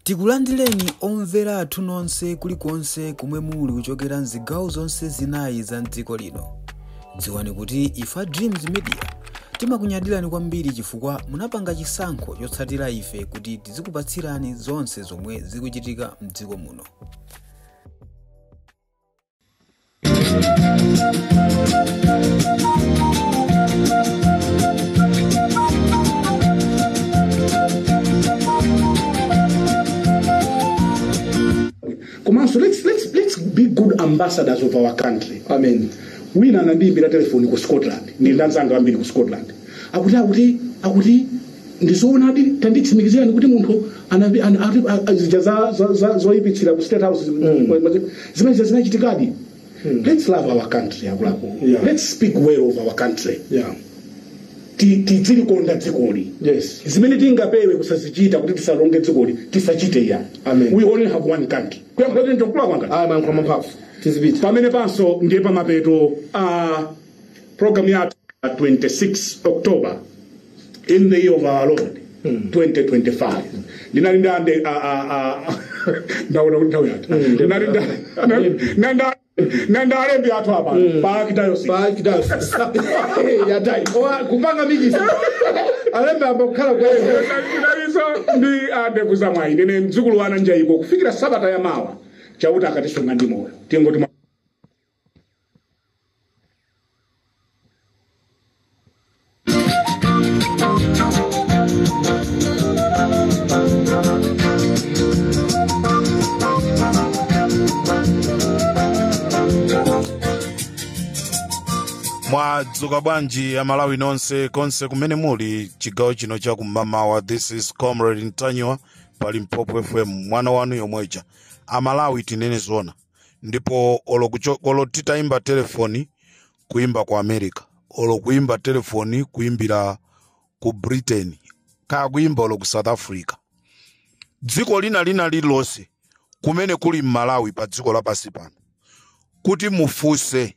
Tikulandireni omvera athu nonse kulikonse kumwe muli kuchokera mzigawo zonse zinayi za mdziko lino. Dziwani kuti ifa Dreams Media timakunyadirani kwambiri chifukwa munapanga chisankho chotsatira ife kuti tizikupatsirani zonse zomwe zikuchitika mdziko muno. So let's be good ambassadors of our country. Amen. We na ndimbira telefoni ku Scotland. Ndanzanga ambiri ku Scotland. Akuti ndizoona ati tanditsimikizirani kuti munthu zijaza zoyipitsira ku State House zimene zinachitikadi. Let's love our country. Yeah. Let's speak well of our country. Yeah. Tizili konda dzikoli. Yes. Zimene tingapewe kusazichita kuti tisalonge dzikoli tisachite ya. Amen. We only have one country. Kwa president okula kwanga. I'm from Mpafu. Tizibiti. Pamene panso ndiye pamapeto program ya 26 October in the year of our Lord 2025. Ndinalinda ndaona kuti ndawo yata. Nanda alembi atu hapa. Pakidayosi. Yatai. Kupanga miji. Alembi ambokala kwa hiyo. Ndalizo ndi ndevu za mwai. Ndine mzukulu wana njaiko. Kufikira sabata ya mawa. Chauta akatisonga ndi moyo. Tiengo tuma. Mwadzuka bwanji ya Malawi nonse konse kumene muli chigawo chino cha kumamawa. This is Comrade Ntanywa pali Mpopo FM mwana wanu yomweja Amalawi tinene zona. Ndipo olo titaimba telefoni kuimba kwa America, olo kuimba telefoni kuimbira ku Britain, kaya kuimba olo ku South Africa, dziko lina lililonse kumene kuli Malawi pa dziko lapasi pano, kuti mufuse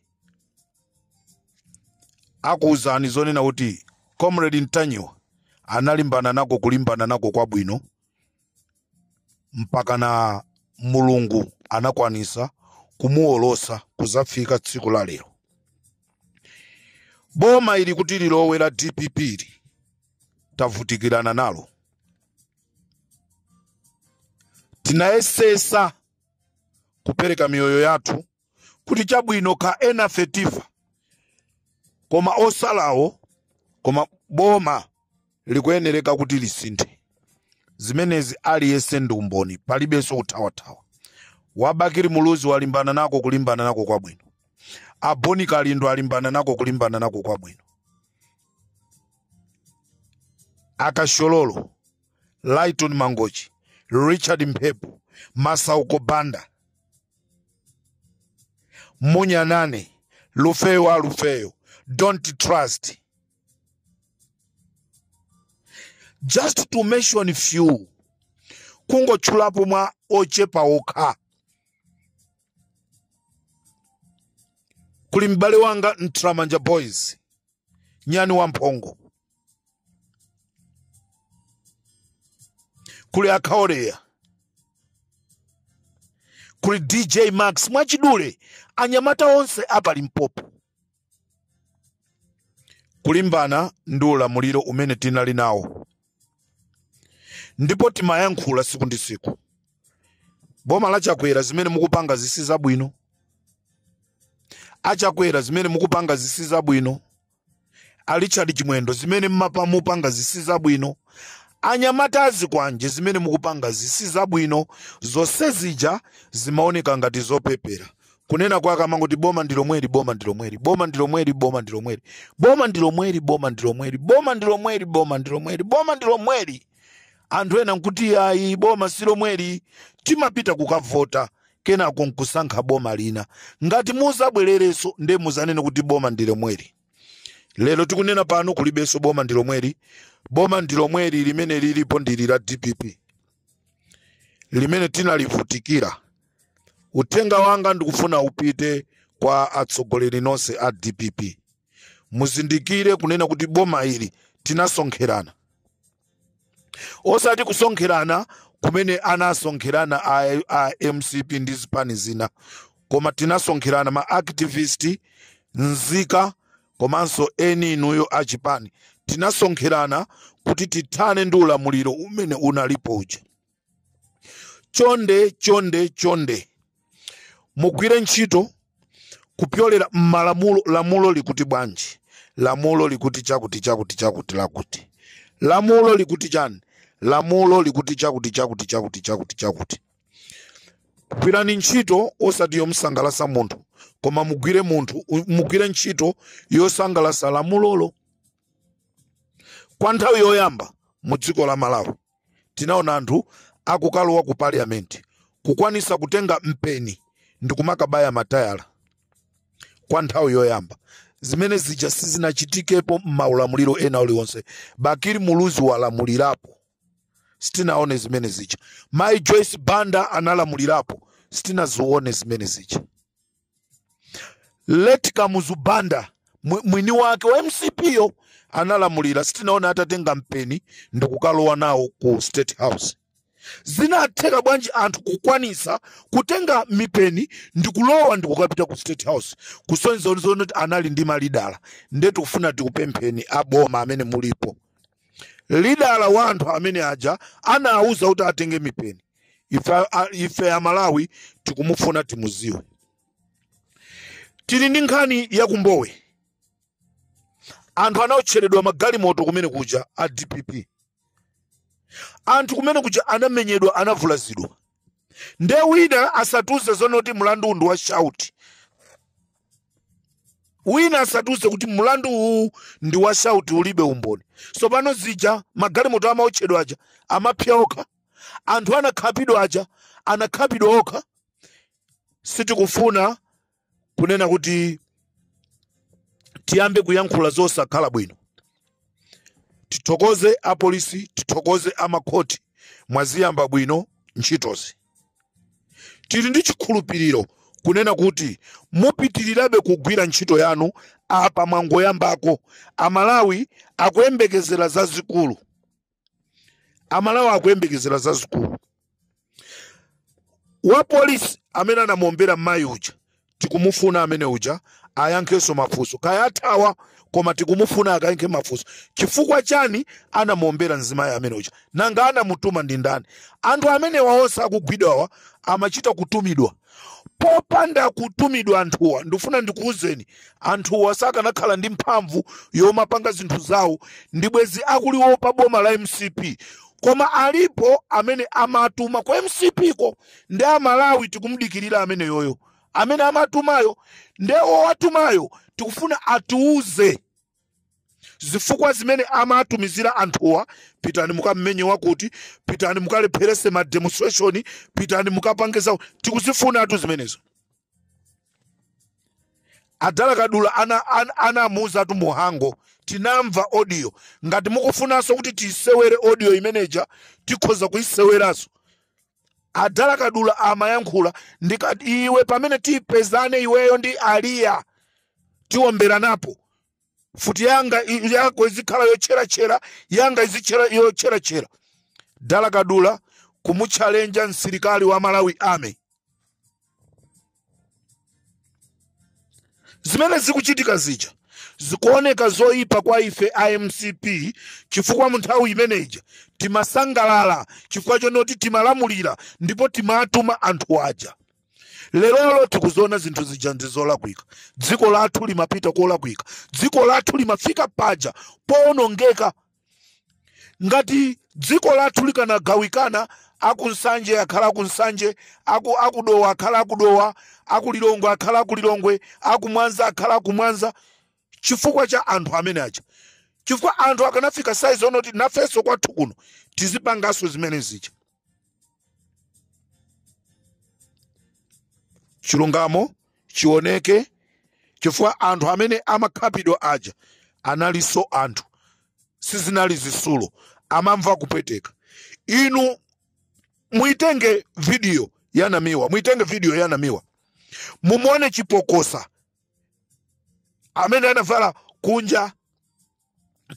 akuuzani zonena kuti Comrade Ntanywa analimbana nako kulimbana nako kwa bwino mpaka na Mulungu anakwanisa kumuolosa kuzafika tsiku la lero. Boma ili kuti lilowera DPP tavutikirana nalo. Tinaesesa kupereka mioyo yathu kuti chabwino ka ena fetifa koma osalawo koma boma likuyenereka kuti lisinthe. Zimenezi aliyese ndumboni palibenso uthawa. Wabakiri Muluzi walimbana nako kulimbana nako kwa bwino. Aboni Kalindo alimbana nako kulimbana nako kwa bwino. Akashololo, Lighton Mangochi, Richard Mpepu, Masauko Banda, Munyanane, Lufeyo, Don't Trust. Just to mention few, kungo chulapo mwa ochepa oka. Kuli mbale wanga Ntramanja Boys, Nyani wa Mpongo, kuli Akaorea, kuli DJ Max Mwachidule, anyamata onse apali Mpopo. Kulimbana ndula muliro umene tinali nawo. Ndipo timayankhula siku ndi siku. Boma la Chakwera zimene mukupanga zisiza bwino. Achakwera zimene mukupanga zisiza bwino. Alichadi Chimwendo zimene mupanga zisiza bwino. Anyamata azikwanje zimene mukupanga zisiza bwino. Zonse zija zimaoneka ngati zopepera. Kunena kwa kama kuti boma ndilo mweri. Anthu ena nkuti ayi boma silo mweri, timapita kukavota kena konkusankha boma lina. Ngati muzabwerereso nde muzanene kuti boma ndilo mweri. Lero tikunena pano kulibenso boma ndilo mweri. Boma ndilo mweri limene lilipo ndili la DPP, limene tinalivutikira. Utenga wanga ndikufuna upite kwa atsogoleri nonse a DPP. Muzindikire kunena kuti boma ili tinasonkherana. Osati kusonkherana kumene anasonkherana a MCP ndi zipani zina, koma tinasonkherana ma activist nzika komanso eni inuyo achipani tinasonkherana kuti tithane ndi ulamuliro umene unalipo uja. Chonde mugwire ntchito kupyolera m'malamulo. Lamulo likuti bwanji? Lamulo likuti chakuti. Lamulo likuti chani? Lamulo likuti chakuti. Gwirani ntchito osati yomsangalasa munthu, koma mugwire ntchito yosangalasa lamulolo. Kwa nthawi yoyamba mu dziko la Malawi tinaona anthu akukalowa ku parliament kukwanisa kutenga mpeni ndi kumakabaya matayala. Kwa nthawi yoyamba zimene zija sizinachitikepo m'maulamuliro ena uliwonse. Bakiri Muluzi walamulirapo, sitinaone zimene zija. Mai Joyce Banda analamulirapo, sitinazione zimene zija. Leti Kamuzu Banda mwini wake wa MCP yo analamulira, sitinaona atatenga mpeni ndi kukalowa nawo ku State House. Zinatheka bwanji anthu kukwanisa kutenga mipeni ndi kulowa ndi kukapita ku State House kusonzo noti anali ndi malidala? Ndetu kufuna tikupempheni aboma amene mulipo, lidala wa anthu amene aja anauza kuti atenge mipeni. Ife ya Malawi tikumufuna timuziwe. Tili ndi nkhani ya Kumbowe. Anthu anaotcheredwa magalimoto kumene kuja a DPP. Anthu kumene kuja anamenyedwa, anavulazidwa. Nde wina asatuze zonoti mlandu ndi wa shauti. Wina asatuze kuti mlandu huu ndi wa shauti ulibe umboni. So pano zija magalimoto amaotchedwa aja amapya okha. Anthu anakhapidwa aja anakhapidwa okha. Sitikufuna kunena kuti tiyambe kuyankhula zosakhala bwino. Tithokoze a polisi, tithokoze amakhoti, mwaziyamba bwino ntchitozi. Tili ndi chikhulupiriro kunena kuti mupitirirabe kugwira ntchito yanu apa mwangoyambako. Amalawi akuyembekezera zazikulu. Amalawi akuyembekezera zazikulu. Wa polisi amene anamuombera mayi uja tikumufuna amene uja ayankheso mafunso. Kaya athawa koma tikumufuna akayankhe mafunso. Chifukwa chani anamuombera mzimayi amene uja? Nanga anamutuma ndi ndani? Anthu amene waonse akugwidwawa amachita kutumidwa. Popanda kutumidwa anthuwa, ndifuna ndikuuzeni, anthuwa sakanakhala ndi mphamvu yomapanga zinthu zawo ndi bwezi akuliwopa boma la MCP. Koma alipo amene amatuma kwa MCP ko, ndi Amalawi tikumudikirira amene yoyo. Amene amatumayo ndewo watumayo tikufuna atuuze zifukwa zimene amatumizira anthuwa. Pitani mukamenye wakuti, pitani mukalepherese ma demonstration, pitani mukapangeza, tikuzifuna atu zimenezo. Adala Kadula anamuuza atu muhango, tinamva audio. Ngati mukufunanso kuti tisewere audio imeneja tikhoza kuiseweraso. Adala Kadula amayankhula ndikati iwe pamene tipezane iweyo ndi Aliya tiwombera napo. Futi yanga yako izikhala yocherachera, yanga izichera yocherachera. Dala Kadula kumuchallenge msilikali wa Malawi Army. Zimene zikuchitika zija zikuoneka zoyipa kwa ife IMCP chifukwa munthawi imeneja timasangalala chifukwa chonoti timalamulira ndipo timatuma anthu aja. Lerolo tikuzona zinthu zija ndizolakwika. Dziko lathu limapita kolakwika. Dziko lathu limafika paja poonongeka. Ngati dziko lathu likanagawikana, akunsanje akhala kunsanje, akudowa akhala akudowa, akulilongwe akhala akulilongwe, akumwanza akhala akumwanza. Chifukwa cha anthu amene aja. Chifukwa anthu akanafika size onoti nafeso kwathu kuno tizipangaso zimene zija. Chilungamo chioneke chifukwa anthu amene amakhapidwa aja analiso anthu sizinali zisulo, amamva kupweteka. Inu muitenge video ya Namiwa, mumuone Chipokosa amene anavala kunja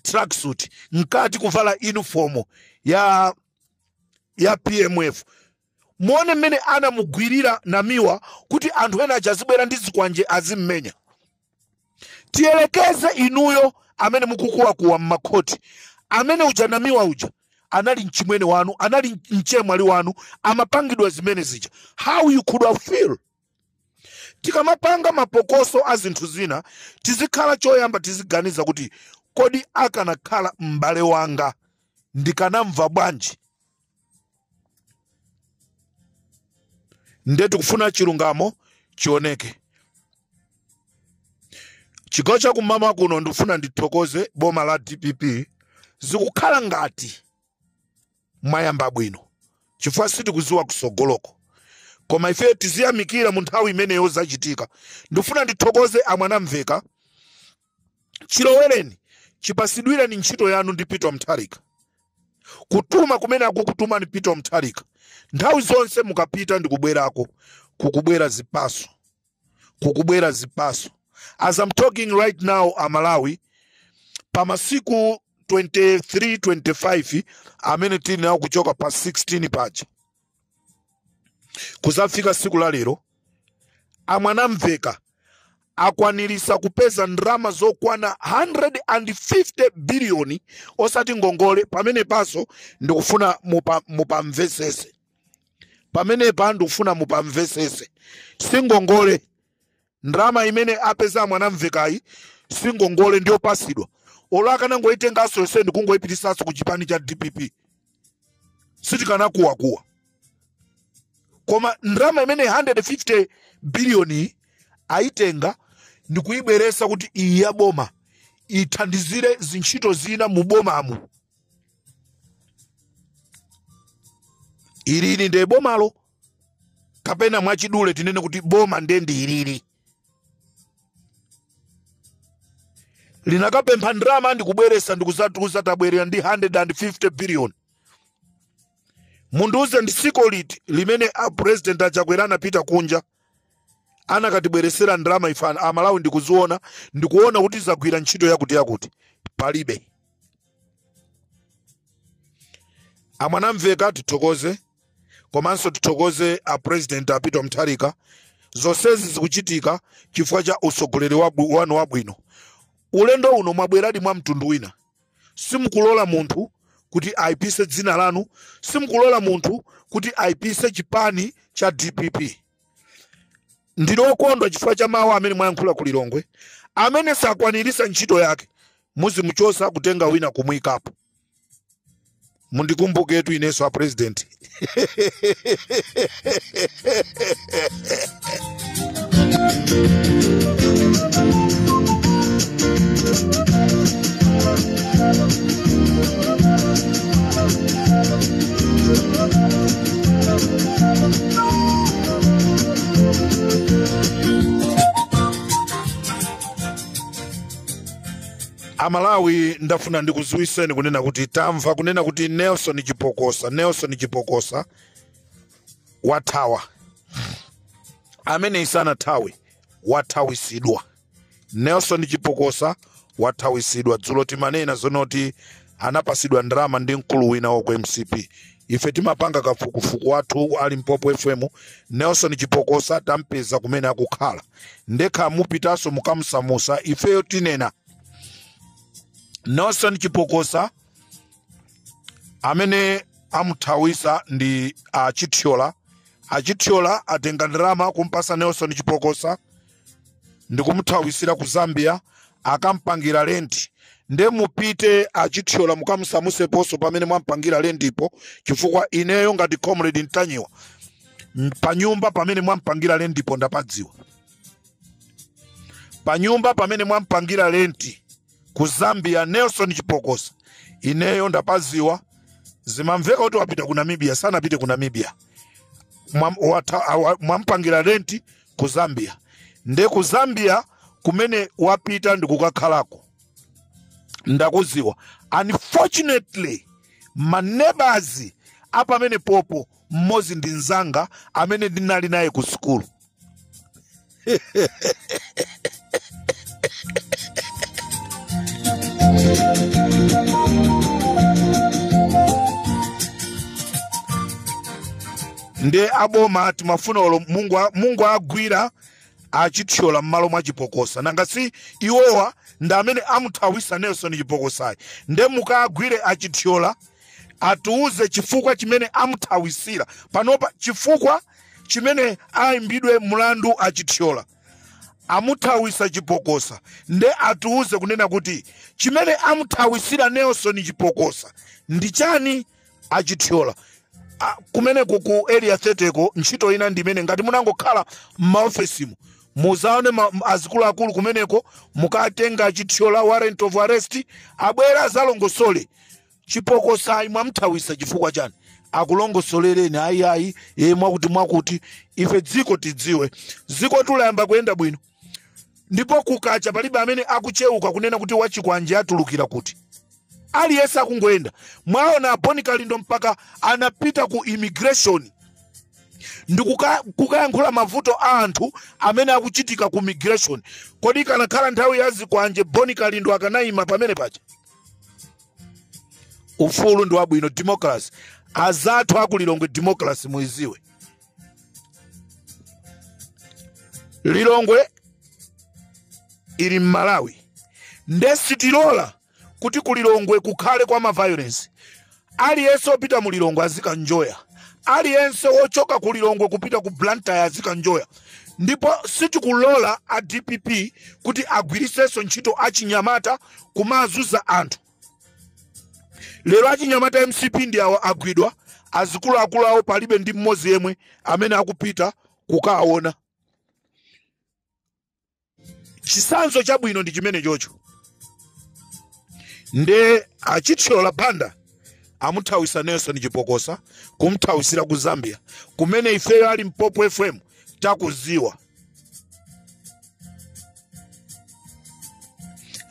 tracksuit, nkati kuvala uniform ya ya PMF. Muone mmene anamugwirira Namiwa kuti anthu ena achazibwera ndi zikwanje azimmenya. Tiyelekeze inuyo amene mukukuwakuwa m'makhoti. Amene uja Namiwa uja anali mchimwene wanu, anali mchemwali wanu, amapangidwa zimene zija. How you could have feel? Tikamapanga mapokoso a zinthu zina, tizikhala choyamba tiziganiza kuti kodi akanakhala m'bale wanga ndikanamva bwanji. Ndetu kufuna chilungamo chioneke. Chigawo cha kumama kuno ndifuna ndithokoze boma la DPP zikukhala ngati mayamba bwino. Chifukwa sitikuziwa kusogoloko. Koma ife tiziyamikira mu nthawi imeneyo zachitika. Ndifuna ndithokoze amwanamveka. Chilowereni chipasidwira ni ntchito yanu ndi Peter Mutharika. Kutuma kumene akukutuma ni Peter Mutharika. Nthawi zonse mukapita ndikubwerako, kukubwera zipaso. Kukubwera zipaso. As I'm talking right now, Amalawi, pamasiku 23-25, amene tili nawo kuchoka pa 16 paja. Kuzafika siku la lero, amwanamveka akwanirisa kupeza ndrama zokwana 150 billioni osati ngongole. Pamene paso ndikufuna mupamvesese. Pamene pa ndikufuna mupamvesese. Singongole. Ndrama imene apeza amwanamvekayi singongole ndio pasidwa. Olaka nangoitenga aso yose kungoipitisaso ku chipani cha DPP. Sitikana kuwa. Koma ndrama imene 150 billioni aitenga ndikuibweresa kuti iya boma ithandizire zintchito zina mu bomamu. Ilili nde bomalo kapena mwachidule tinene kuti boma ndendi ilili. Linakapempha ndrama ndikubweresa ndikuzatuza tabwerera ndi 150 billion. Munduze ndisiko liti limene president achakwerana pita kunja anakatibweresera ndrama ifana Amalawi ndikuziona ndikuona kuti zagwira ntchito yakuti palibe. Amwanamveka tithokoze komanso tithokoze president Peter Mutharika. Zonsezi zikuchitika chifukwa cha usogoleri wanu wabwino. Ulendo uno mwabweradi mwa mtundu wina. Simukulola munthu kuti aipise dzina lanu, simukulola munthu kuti aipise chipani cha DPP. Ndilokondwa chifukwa cha mawu amene mwayankhula ku Lilongwe, amene sakwanirisa ntchito yake muzimuchosa kutenga wina kumuyikapo. Mundikumbuketu ineso a president. Amalawi ndafuna ndikuziwiseni kunena kuti tamva kunena kuti Nelson Chipokosa wathawa. Amene isana thawi wathawisidwa. Nelson Chipokosa wathawisidwa. Dzulo timanena zonoti anapasidwa ndrama ndi mkulu wina wako MCP. Ife timapanga kafukufuku wathu ali Mpopo FM. Nelson Chipokosa tampeza kumene akukhala. Ndekha mupitaso mukamsamusa ifeyo tinena Nelson Chipokosa amene amuthawisa ndi Achithyola. Achithyola atenga ndrama kumpasa Nelson Chipokosa ndikumuthawisira ku Zambia akampangira lenti. Nde mupite Achithyola mukamsamuse poso pamene mwampangira lentipo chifukwa ineyo ngati comrade Ntanyiwa panyumba pamene mwampangira lentipo ndapadziwa. Panyumba pamene mwampangira lenti ku Zambia Nelson Chipokosa ineyo ndapadziwa. Zimamveka kuti wapita ku Namibia, sana pite ku Namibia. Mwampangira lenti ku Zambia. Nde ku Zambia kumene wapita ndikukakhalako ndakuziwa. Unfortunately my neighbors apa amene popo mmozi ndi nzanga amene ndinali naye ku school. nde aboma timafuna olo Mungu agwira achithyola mmalo mwa chipokosa nanga si iwowa ndi amene amuthawisa Nelson Chipokosayi nde mukagwire achithyola atuuze chifukwa chimene amuthawisira panopa chifukwa chimene aimbidwe mulandu achithyola amuthawisa Chipokosa nde atuuze kunena kuti chimene amuthawisira Nelson Chipokosa ndi chani achithyola kumene ku area 30 ntchito ina ndimene ngati munangokhala m'maofesimu muzaone azikuluakulu kumeneko mukatenga achithyola warrant of arrest abwera zalongosole Chipokosayi mwamthawisa chifukwa chani akulongosolereni ayi mwakuti ife dziko tidziwe dziko tulayamba kuyenda bwino ndipo kukacha palibe amene akucheuka kunena kuti wachikwanje atulukira kuti aliyesa kungoenda mwaona Bonikalindo mpaka anapita ku immigration ndikukayankhula mavuto a anthu amene akuchitika ku immigration kodi kanakhala nthawi yazikwanje Bonikalindo akanayima pamene pacha ufulu ndi wabwino democracy azathu akulilongwe democracy muiziwe Lilongwe ili Malawi ndesitilola kuti kulilongwe kukhale kwa ma violence aliyense opita mu Lilongwe azika njoya aliyense ochoka ku Lilongwe kupita ku Blantyre azika njoya ndipo sitikulola a DPP kuti agwirisenso ntchito achinyamata kumazuza anthu lero achinyamata MCP ndi awo agwidwa azikuluakulu awo palibe ndi mmodzi yemwe amene akupita kukaona chisanzo chabwino ndi chimene chocho nde achithyola banda amuthawisa Nelson Chipokosa kumthawisira ku Zambia kumene ifeyo ali Mpopo FM takuziwa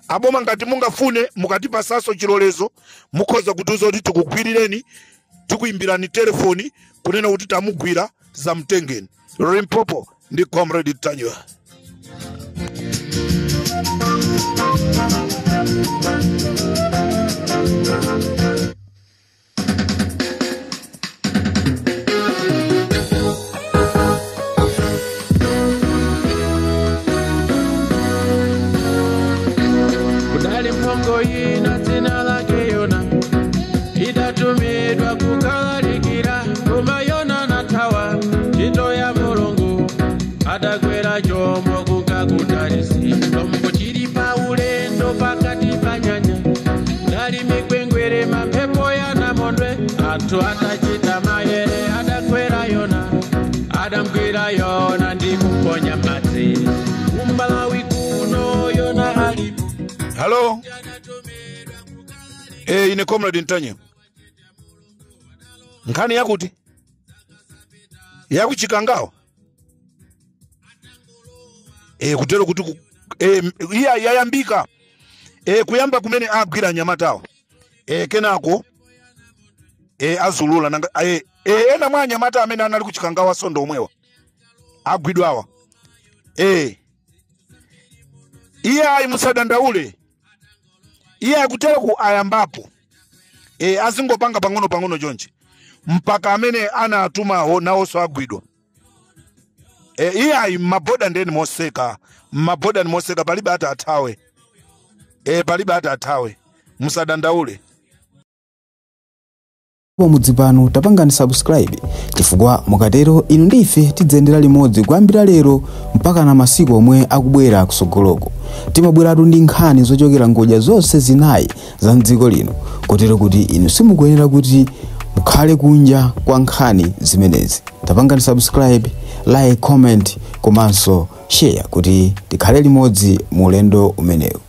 aboma ngati mungafune mukatipa saso chilolezo mukhoza kutuza kuti tikugwirireni tikuimbirani telefoni kunena kuti tamugwira za mtengeni Limpopo ndi Comrade Tanywa. Kudali mpongo yina tina lake Yona itatumidwa kukalarikira kuma Yona natawa chito ya Mulungu adakwera chombo kukakutarisi chombo chili pa ulendo pakati pa nyanja nali mikwengwere mapepo ya namondwe anthu atachita mayere adakwera Yona adamkwira Yona ndi kumponya madzi Malawi kuno Yona alipo. Hello. Ine Comrade Ntanya. Nkhani yakuti? Yakuchikangawo. Kutero kuti yayambika. Kuyamba kumene agwira nyamatawo. Kenako azulula nanga ena mwa nyamata amene anali kuchikangawa sondo omwewa. Agwidwawa. Iya musadandaule. Iya kutero ku ayambapo. Azingopanga pang'ono chonchi. Mpaka amene anatuma nawo so agwidwa. Iya maboda ndeni moseka. Maboda ni moseka palibe hata atawe. Palibe hata atawe. Musadandaule. Mudzipano tapangani subscribe chifukwa mukatero inu ndife tidzendera limodzi kuyambira lero mpaka na masiku omwe akubwera kusogoloko timabweratu ndi nkhani zochokera ngodya zonse zinayi za mdziko lino kotero kuti inu simukuyenera kuti mukhale kunja kwa nkhani zimenezi tapangani subscribe like comment komanso share kuti tikhale limodzi mu ulendo umenewu.